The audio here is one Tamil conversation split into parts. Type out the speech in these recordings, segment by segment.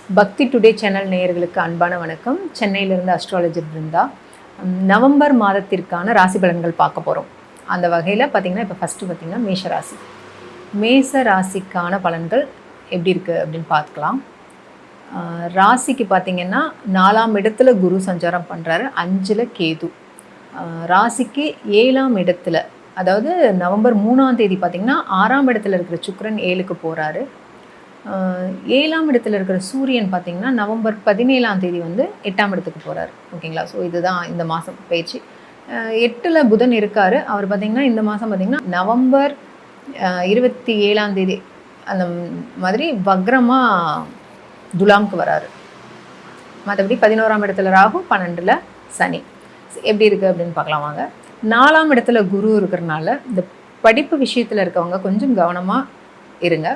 பக்தி டுடே சேனல் நேயர்களுக்கு அன்பான வணக்கம். சென்னையிலிருந்து அஸ்ட்ராலஜர் பிருந்தா. நவம்பர் மாதத்திற்கான ராசி பலன்கள் பார்க்க போகிறோம். அந்த வகையில் பார்த்திங்கன்னா இப்போ ஃபஸ்ட்டு பார்த்திங்கன்னா மேஷராசி. மேச ராசிக்கான பலன்கள் எப்படி இருக்குது அப்படின்னு பார்த்துக்கலாம். ராசிக்கு பார்த்திங்கன்னா 4ஆம் இடத்துல குரு சஞ்சாரம் பண்ணுறாரு, 5ல் கேது. ராசிக்கு 7ஆம் இடத்துல, அதாவது நவம்பர் 3ஆம் தேதி பார்த்திங்கன்னா 6ஆம் இடத்துல இருக்கிற சுக்கிரன் 7க்கு போகிறாரு. 7ஆம் இடத்துல இருக்கிற சூரியன் பார்த்திங்கன்னா நவம்பர் 17ஆம் தேதி வந்து 8ஆம் இடத்துக்கு போகிறார். ஓகேங்களா? ஸோ இதுதான் இந்த மாதம் பயிற்சி. 8ல் புதன் இருக்கார். அவர் பார்த்திங்கன்னா இந்த மாதம் பார்த்திங்கன்னா நவம்பர் 27ஆம் தேதி அந்த மாதிரி வக்ரமாக துலாம்க்கு வராரு. மற்றபடி 11ஆம் இடத்துல ராகு, 12ல் சனி. எப்படி இருக்குது அப்படின்னு பார்க்கலாம் வாங்க. 4ஆம் இடத்துல குரு இருக்கிறனால இந்த படிப்பு விஷயத்தில் இருக்கவங்க கொஞ்சம் கவனமாக இருங்க.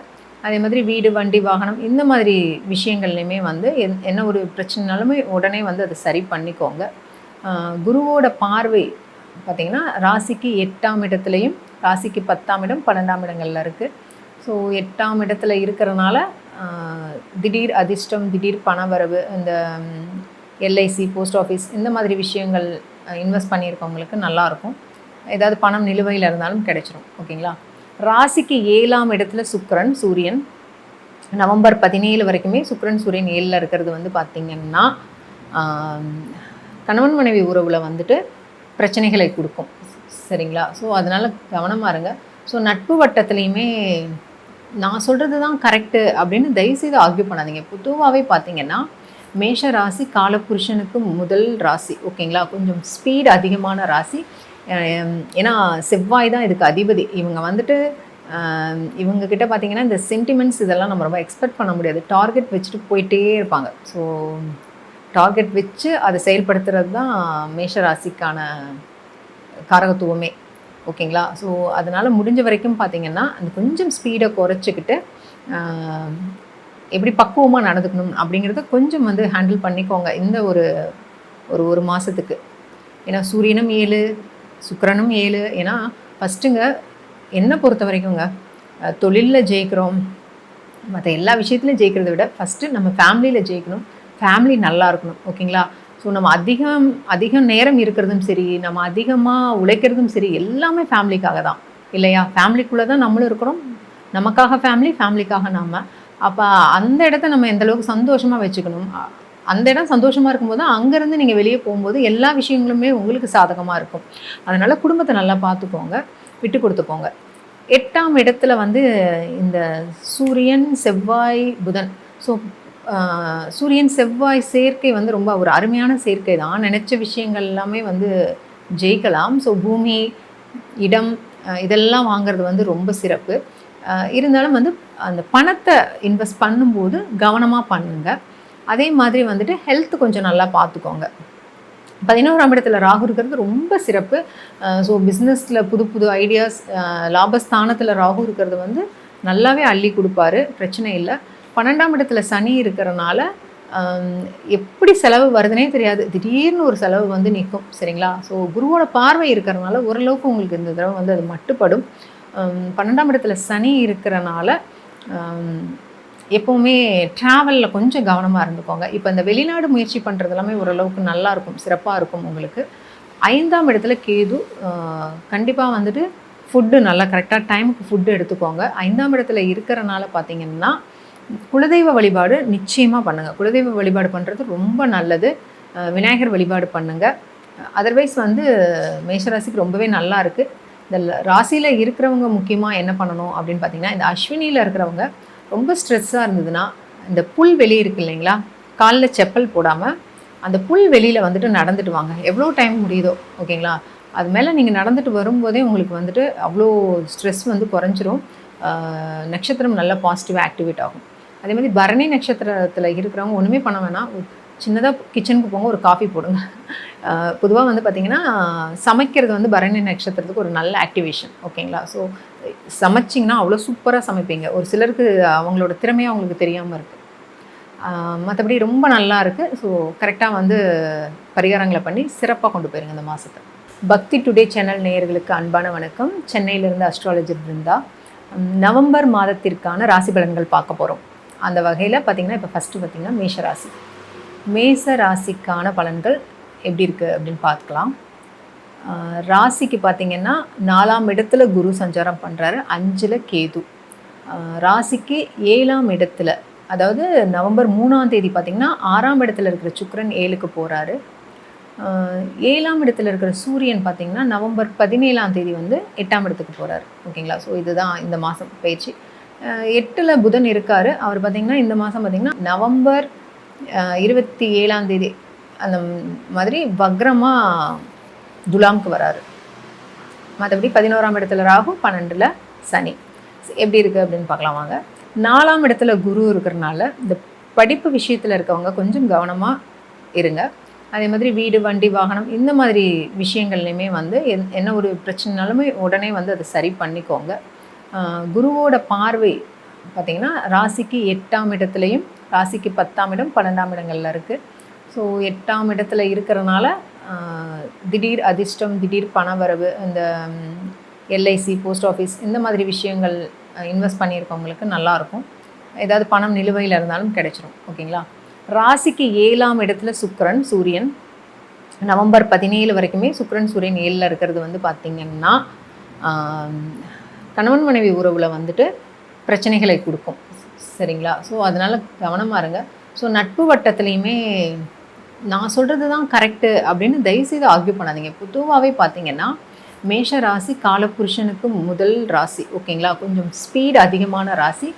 அதே மாதிரி வீடு, வண்டி, வாகனம் இந்த மாதிரி விஷயங்கள்லையுமே வந்து என்ன ஒரு பிரச்சனைனாலுமே உடனே வந்து அதை சரி பண்ணிக்கோங்க. குருவோட பார்வை பார்த்திங்கன்னா ராசிக்கு 8ஆம் இடத்துலையும், ராசிக்கு 10ஆம் இடம், 12ஆம் இடங்களில் இருக்குது. ஸோ 8ஆம் இடத்துல இருக்கிறனால திடீர் அதிர்ஷ்டம், திடீர் பணவரவு, இந்த எல்ஐசி, போஸ்ட் ஆஃபீஸ் இந்த மாதிரி விஷயங்கள் இன்வெஸ்ட் பண்ணியிருக்கவங்களுக்கு நல்லாயிருக்கும். ஏதாவது பணம் நிலுவையில் இருந்தாலும் கிடைச்சிரும். ஓகேங்களா? ராசிக்கு 7ஆம் இடத்துல சுக்கிரன், சூரியன் நவம்பர் 17 வரைக்குமே சுக்கிரன் சூரியன் 7ல் இருக்கிறது வந்து பார்த்திங்கன்னா கணவன் மனைவி உறவில் வந்துட்டு பிரச்சனைகளை கொடுக்கும். சரிங்களா? ஸோ அதனால் கவனமாக இருங்க. ஸோ நட்பு வட்டத்துலேயுமே நான் சொல்கிறது தான் கரெக்டு அப்படின்னு தயவுசெய்து ஆர்கியூ பண்ணாதீங்க. பொதுவாகவே பார்த்திங்கன்னா மேஷ ராசி காலபுருஷனுக்கு முதல் ராசி. ஓகேங்களா? கொஞ்சம் ஸ்பீட் அதிகமான ராசி. ஏன்னா செவ்வாய் தான் இதுக்கு அதிபதி. இவங்க வந்துட்டு இவங்கக்கிட்ட பார்த்திங்கன்னா இந்த சென்டிமெண்ட்ஸ் இதெல்லாம் நம்ம ரொம்ப எக்ஸ்பெக்ட் பண்ண முடியாது. டார்கெட் வச்சுட்டு போயிட்டே இருப்பாங்க. ஸோ டார்கெட் வச்சு அதை செயல்படுத்துறது தான் மேஷராசிக்கான காரகத்துவமே. ஓகேங்களா? ஸோ அதனால் முடிஞ்ச வரைக்கும் பார்த்திங்கன்னா அந்த கொஞ்சம் ஸ்பீடை குறைச்சிக்கிட்டு எப்படி பக்குவமாக நடந்துக்கணும் அப்படிங்கிறத கொஞ்சம் வந்து ஹேண்டில் பண்ணிக்கோங்க இந்த ஒரு மாதத்துக்கு. ஏன்னா சூரியனும் 7, சுக்கிரனும் 7. ஏன்னா ஃபஸ்ட்டுங்க என்னை பொறுத்த வரைக்குங்க தொழிலில் ஜெயிக்கிறோம், மற்ற எல்லா விஷயத்துலையும் ஜெயிக்கிறத விட ஃபஸ்ட்டு நம்ம ஃபேமிலியில் ஜெயிக்கணும். ஃபேமிலி நல்லா இருக்கணும். ஓகேங்களா? ஸோ நம்ம அதிகம் நேரம் இருக்கிறதும் சரி, நம்ம அதிகமாக உழைக்கிறதும் சரி, எல்லாமே ஃபேமிலிக்காக தான் இல்லையா? ஃபேமிலிக்குள்ளே தான் நம்மளும் இருக்கிறோம். நமக்காக ஃபேமிலி, ஃபேமிலிக்காக நம்ம. அப்போ அந்த இடத்த நம்ம எந்தளவுக்கு சந்தோஷமாக வச்சுக்கணும். அந்த இடம் சந்தோஷமாக இருக்கும்போது அங்கேருந்து நீங்கள் வெளியே போகும்போது எல்லா விஷயங்களுமே உங்களுக்கு சாதகமாக இருக்கும். அதனால் குடும்பத்தை நல்லா பார்த்துக்கோங்க, விட்டு கொடுத்துக்கோங்க. 8ஆம் இடத்துல வந்து இந்த சூரியன், செவ்வாய், புதன். ஸோ சூரியன் செவ்வாய் சேர்க்கை வந்து ரொம்ப ஒரு அருமையான சேர்க்கை தான். நினச்ச விஷயங்கள் எல்லாமே வந்து ஜெயிக்கலாம். ஸோ பூமி, இடம் இதெல்லாம் வாங்கிறது வந்து ரொம்ப சிறப்பு. இருந்தாலும் வந்து அந்த பணத்தை இன்வெஸ்ட் பண்ணும்போது கவனமாக பண்ணுங்க. அதே மாதிரி வந்துட்டு ஹெல்த் கொஞ்சம் நல்லா பார்த்துக்கோங்க. 11ஆம் இடத்துல ராகு இருக்கிறது ரொம்ப சிறப்பு. ஸோ பிஸ்னஸில் புது புது ஐடியாஸ், லாபஸ்தானத்தில் ராகு இருக்கிறது வந்து நல்லாவே அள்ளி கொடுப்பாரு, பிரச்சனை இல்லை. 12ஆம் இடத்துல சனி இருக்கிறனால எப்படி செலவு வருதுனே தெரியாது, திடீர்னு ஒரு செலவு வந்து நிற்கும். சரிங்களா? ஸோ குருவோட பார்வை இருக்கிறனால ஓரளவுக்கு உங்களுக்கு இந்த தடவை வந்து அது மட்டுப்படும். 12ஆம் இடத்துல சனி இருக்கிறனால எப்போவுமே ட்ராவலில் கொஞ்சம் கவனமாக இருந்துக்கோங்க. இப்போ இந்த வெளிநாடு முயற்சி பண்ணுறது எல்லாமே ஓரளவுக்கு நல்லாயிருக்கும், சிறப்பாக இருக்கும் உங்களுக்கு. 5ஆம் இடத்துல கேது. கண்டிப்பாக வந்துட்டு ஃபுட்டு நல்லா கரெக்டாக டைமுக்கு ஃபுட்டு எடுத்துக்கோங்க. 5ஆம் இடத்துல இருக்கிறனால பார்த்திங்கன்னா குலதெய்வ வழிபாடு நிச்சயமாக பண்ணுங்கள். குலதெய்வ வழிபாடு பண்ணுறது ரொம்ப நல்லது. விநாயகர் வழிபாடு பண்ணுங்கள். அதர்வைஸ் வந்து மேஷராசிக்கு ரொம்பவே நல்லா இருக்குது. இந்த ராசியில் இருக்கிறவங்க முக்கியமாக என்ன பண்ணணும் அப்படின்னு பார்த்திங்கன்னா, இந்த அஸ்வினியில் இருக்கிறவங்க ரொம்ப ஸ்ட்ரெஸ்ஸாக இருந்ததுன்னா இந்த புல் வெளி இருக்குது இல்லைங்களா, காலில் செப்பல் போடாமல் அந்த புல் வெளியில் வந்துட்டு நடந்துட்டு வாங்க, எவ்வளோ டைம் முடியுதோ. ஓகேங்களா? அது மேலே நீங்கள் நடந்துட்டு வரும்போதே உங்களுக்கு வந்துட்டு அவ்வளோ ஸ்ட்ரெஸ் வந்து குறைஞ்சிரும். நட்சத்திரம் நல்லா பாசிட்டிவாக ஆக்டிவேட் ஆகும். அதே மாதிரி பரணி நட்சத்திரத்தில் இருக்கிறவங்க ஒன்றுமே பண்ண வேணாம், சின்னதாக கிச்சனுக்கு போங்க, ஒரு காஃபி போடுங்க. பொதுவாக வந்து பார்த்திங்கன்னா சமைக்கிறது வந்து பரணி நட்சத்திரத்துக்கு ஒரு நல்ல ஆக்டிவேஷன். ஓகேங்களா? ஸோ சமைச்சிங்கன்னா அவ்வளோ சூப்பராக சமைப்பீங்க. ஒரு சிலருக்கு அவங்களோட திறமையாக அவங்களுக்கு தெரியாமல் இருக்குது. மற்றபடி ரொம்ப நல்லா இருக்குது. ஸோ கரெக்டாக வந்து பரிகாரங்களை பண்ணி சிறப்பாக கொண்டு போயிருங்க இந்த மாதத்தை. பக்தி டுடே சேனல் நேயர்களுக்கு அன்பான வணக்கம். சென்னையிலிருந்து அஸ்ட்ராலஜர் பிருந்தா. நவம்பர் மாதத்திற்கான ராசி பலன்கள் பார்க்க போகிறோம். அந்த வகையில் பார்த்திங்கன்னா இப்போ ஃபஸ்ட்டு பார்த்திங்கன்னா மேஷராசி. மேச ராசிக்கான பலன்கள் எப்படி இருக்குது அப்படின்னு பார்த்துக்கலாம். ராசிக்கு பார்த்திங்கன்னா 4ஆம் இடத்துல குரு சஞ்சாரம் பண்ணுறாரு, 5ல் கேது. ராசிக்கு 7ஆம் இடத்துல, அதாவது நவம்பர் 3ஆம் தேதி பார்த்திங்கன்னா 6ஆம் இடத்துல இருக்கிற சுக்கிரன் 7க்கு போகிறாரு. 7ஆம் இடத்துல இருக்கிற சூரியன் பார்த்திங்கன்னா நவம்பர் 17ஆம் தேதி வந்து 8ஆம் இடத்துக்கு போகிறார். ஓகேங்களா? ஸோ இதுதான் இந்த மாதம் பயிற்சி. 8ல் புதன் இருக்கார். அவர் பார்த்திங்கன்னா இந்த மாதம் பார்த்திங்கன்னா நவம்பர் 27ஆம் தேதி அந்த மாதிரி வக்ரமாக துலாம்க்கு வராரு. மற்றபடி 11ஆம் இடத்துல ராகு, 12ல் சனி. எப்படி இருக்குது அப்படின்னு பார்க்கலாம் வாங்க. 4ஆம் இடத்துல குரு இருக்கிறனால இந்த படிப்பு விஷயத்தில் இருக்கவங்க கொஞ்சம் கவனமாக இருங்க. அதே மாதிரி வீடு, வண்டி, வாகனம் இந்த மாதிரி விஷயங்கள்லையுமே வந்து என்ன ஒரு பிரச்சனைனாலுமே உடனே வந்து அதை சரி பண்ணிக்கோங்க. குருவோட பார்வை பார்த்திங்கன்னா ராசிக்கு 8ஆம் இடத்துலையும், ராசிக்கு 10ஆம் இடம், 12ஆம் இடங்களில் இருக்குது. ஸோ 8ஆம் இடத்துல இருக்கிறனால திடீர் அதிர்ஷ்டம், திடீர் பணவரவு, இந்த எல்ஐசி, போஸ்ட் ஆஃபீஸ் இந்த மாதிரி விஷயங்கள் இன்வெஸ்ட் பண்ணியிருக்கவங்களுக்கு நல்லாயிருக்கும். ஏதாவது பணம் நிலுவையில் இருந்தாலும் கிடைச்சிரும். ஓகேங்களா? ராசிக்கு 7ஆம் இடத்துல சுக்கிரன், சூரியன் நவம்பர் 17 வரைக்குமே சுக்கிரன் சூரியன் 7ல் இருக்கிறது வந்து பார்த்திங்கன்னா கணவன் மனைவி உறவில் வந்துட்டு பிரச்சனைகளை கொடுக்கும். சரிங்களா? ஸோ அதனால் கவனமாக இருங்க. ஸோ நட்பு வட்டத்துலேயுமே நான் சொல்கிறது தான் கரெக்டு அப்படின்னு தயவுசெய்து ஆர்கியூ பண்ணாதீங்க. பொதுவாகவே பார்த்திங்கன்னா மேஷ ராசி காலபுருஷனுக்கு முதல் ராசி. ஓகேங்களா? கொஞ்சம் ஸ்பீடு அதிகமான ராசி.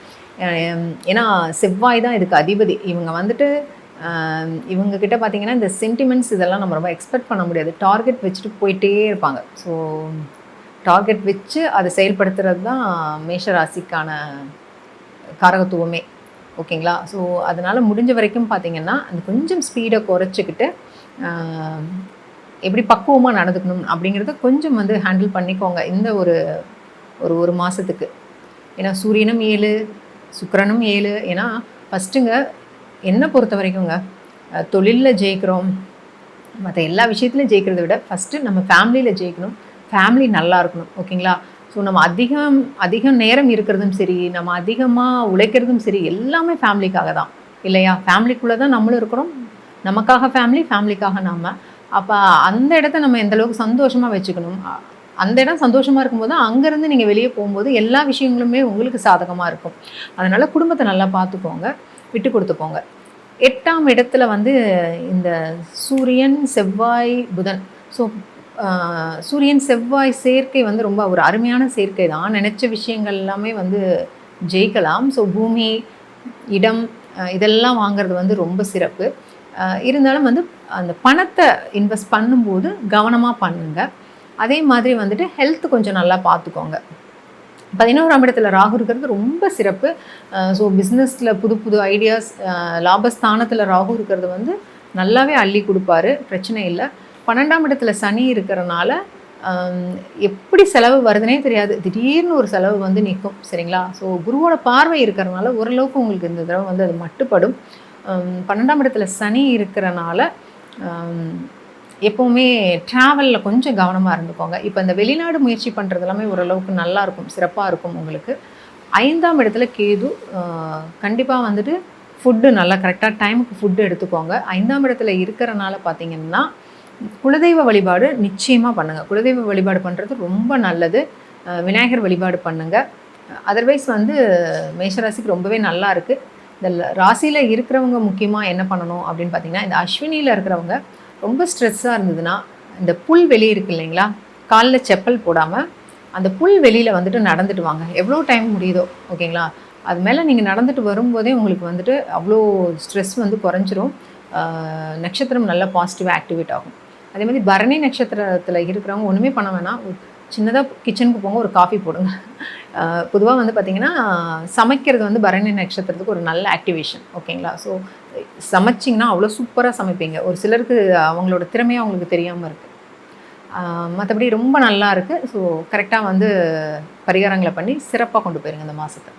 ஏன்னா செவ்வாய் தான் இதுக்கு அதிபதி. இவங்க வந்துட்டு இவங்கக்கிட்ட பார்த்திங்கன்னா இந்த சென்டிமெண்ட்ஸ் இதெல்லாம் நம்ம ரொம்ப எக்ஸ்பெக்ட் பண்ண முடியாது. டார்கெட் வச்சுட்டு போயிட்டே இருப்பாங்க. ஸோ டார்கெட் வச்சு அதை செயல்படுத்துறது தான் மேஷ ராசிக்கான காரகத்துவமே. ஓகேங்களா? ஸோ அதனால் முடிஞ்ச வரைக்கும் பார்த்திங்கன்னா அந்த கொஞ்சம் ஸ்பீடை குறைச்சிக்கிட்டு எப்படி பக்குவமாக நடந்துக்கணும் அப்படிங்கிறத கொஞ்சம் வந்து ஹேண்டில் பண்ணிக்கோங்க இந்த ஒரு மாதத்துக்கு. ஏன்னா சூரியனும் 7, சுக்கிரனும் 7. ஏன்னா ஃபஸ்ட்டுங்க என்னை பொறுத்த வரைக்குங்க தொழிலில் ஜெயிக்கிறோம், மற்ற எல்லா விஷயத்துலையும் ஜெயிக்கிறத விட ஃபஸ்ட்டு நம்ம ஃபேமிலியில் ஜெயிக்கணும். ஃபேமிலி நல்லா இருக்கணும். ஓகேங்களா? ஸோ நம்ம அதிகம் நேரம் இருக்கிறதும் சரி, நம்ம அதிகமாக உழைக்கிறதும் சரி, எல்லாமே ஃபேமிலிக்காக தான் இல்லையா? ஃபேமிலிக்குள்ளே தான் நம்மளும் இருக்கிறோம். நமக்காக ஃபேமிலி, ஃபேமிலிக்காக நம்ம. அப்போ அந்த இடத்த நம்ம எந்தளவுக்கு சந்தோஷமாக வச்சுக்கணும். அந்த இடம் சந்தோஷமாக இருக்கும்போது அங்கேருந்து நீங்கள் வெளியே போகும்போது எல்லா விஷயங்களுமே உங்களுக்கு சாதகமாக இருக்கும். அதனால் குடும்பத்தை நல்லா பார்த்துக்கோங்க, விட்டு கொடுத்துக்கோங்க. 8ஆம் இடத்துல வந்து இந்த சூரியன், செவ்வாய், புதன். ஸோ சூரியன் செவ்வாய் சேர்க்கை வந்து ரொம்ப ஒரு அருமையான சேர்க்கை தான். நினச்ச விஷயங்கள் எல்லாமே வந்து ஜெயிக்கலாம். ஸோ பூமி, இடம் இதெல்லாம் வாங்கிறது வந்து ரொம்ப சிறப்பு. இருந்தாலும் வந்து அந்த பணத்தை இன்வெஸ்ட் பண்ணும்போது கவனமாக பண்ணுங்க. அதே மாதிரி வந்துட்டு ஹெல்த் கொஞ்சம் நல்லா பார்த்துக்கோங்க. 11ஆம் இடத்துல ராகு இருக்கிறது ரொம்ப சிறப்பு. ஸோ பிஸ்னஸில் புது புது ஐடியாஸ், லாபஸ்தானத்தில் ராகு இருக்கிறது வந்து நல்லாவே அள்ளி கொடுப்பாரு, பிரச்சனை இல்லை. 12ஆம் இடத்துல சனி இருக்கிறனால எப்படி செலவு வருதுனே தெரியாது, திடீர்னு ஒரு செலவு வந்து நிற்கும். சரிங்களா? ஸோ குருவோட பார்வை இருக்கிறனால ஓரளவுக்கு உங்களுக்கு இந்த தடவை வந்து அது மட்டுப்படும். 12ஆம் இடத்துல சனி இருக்கிறனால எப்போவுமே ட்ராவலில் கொஞ்சம் கவனமாக இருந்துக்கோங்க. இப்போ இந்த வெளிநாடு முயற்சி பண்ணுறது எல்லாமே ஓரளவுக்கு நல்லாயிருக்கும், சிறப்பாக இருக்கும் உங்களுக்கு. 5ஆம் இடத்துல கேது. கண்டிப்பாக வந்துட்டு ஃபுட்டு நல்லா கரெக்டாக டைமுக்கு ஃபுட்டு எடுத்துக்கோங்க. 5ஆம் இடத்துல இருக்கிறனால பார்த்திங்கன்னா குலதெய்வ வழிபாடு நிச்சயமாக பண்ணுங்கள். குலதெய்வ வழிபாடு பண்ணுறது ரொம்ப நல்லது. விநாயகர் வழிபாடு பண்ணுங்கள். அதர்வைஸ் வந்து மேஷராசிக்கு ரொம்பவே நல்லா இருக்குது. இந்த ராசியில் இருக்கிறவங்க முக்கியமாக என்ன பண்ணணும் அப்படின்னு பார்த்திங்கன்னா, இந்த அஸ்வினியில் இருக்கிறவங்க ரொம்ப ஸ்ட்ரெஸ்ஸாக இருந்ததுன்னா இந்த புல் வெளி இருக்குது இல்லைங்களா, காலில் செப்பல் போடாமல் அந்த புல் வெளியில் வந்துட்டு நடந்துட்டு வாங்க, எவ்வளோ டைம் முடியுதோ. ஓகேங்களா? அது மேலே நீங்கள் நடந்துட்டு வரும்போதே உங்களுக்கு வந்துட்டு அவ்வளோ ஸ்ட்ரெஸ் வந்து குறைஞ்சிரும். நட்சத்திரம் நல்லா பாசிட்டிவாக ஆக்டிவேட் ஆகும். அதே மாதிரி பரணி நட்சத்திரத்தில் இருக்கிறவங்க ஒன்றுமே பண்ண வேணாம், சின்னதாக கிச்சனுக்கு போங்க, ஒரு காஃபி போடுங்க. பொதுவாக வந்து பார்த்திங்கன்னா சமைக்கிறது வந்து பரணி நட்சத்திரத்துக்கு ஒரு நல்ல ஆக்டிவேஷன். ஓகேங்களா? ஸோ சமைச்சிங்கன்னா அவ்வளோ சூப்பராக சமைப்பீங்க. ஒரு சிலருக்கு அவங்களோட திறமையாக அவங்களுக்கு தெரியாமல் இருக்குது. மற்றபடி ரொம்ப நல்லா இருக்குது. ஸோ கரெக்டாக வந்து பரிகாரங்களை பண்ணி சிறப்பாக கொண்டு போயிருங்க இந்த மாதத்தை.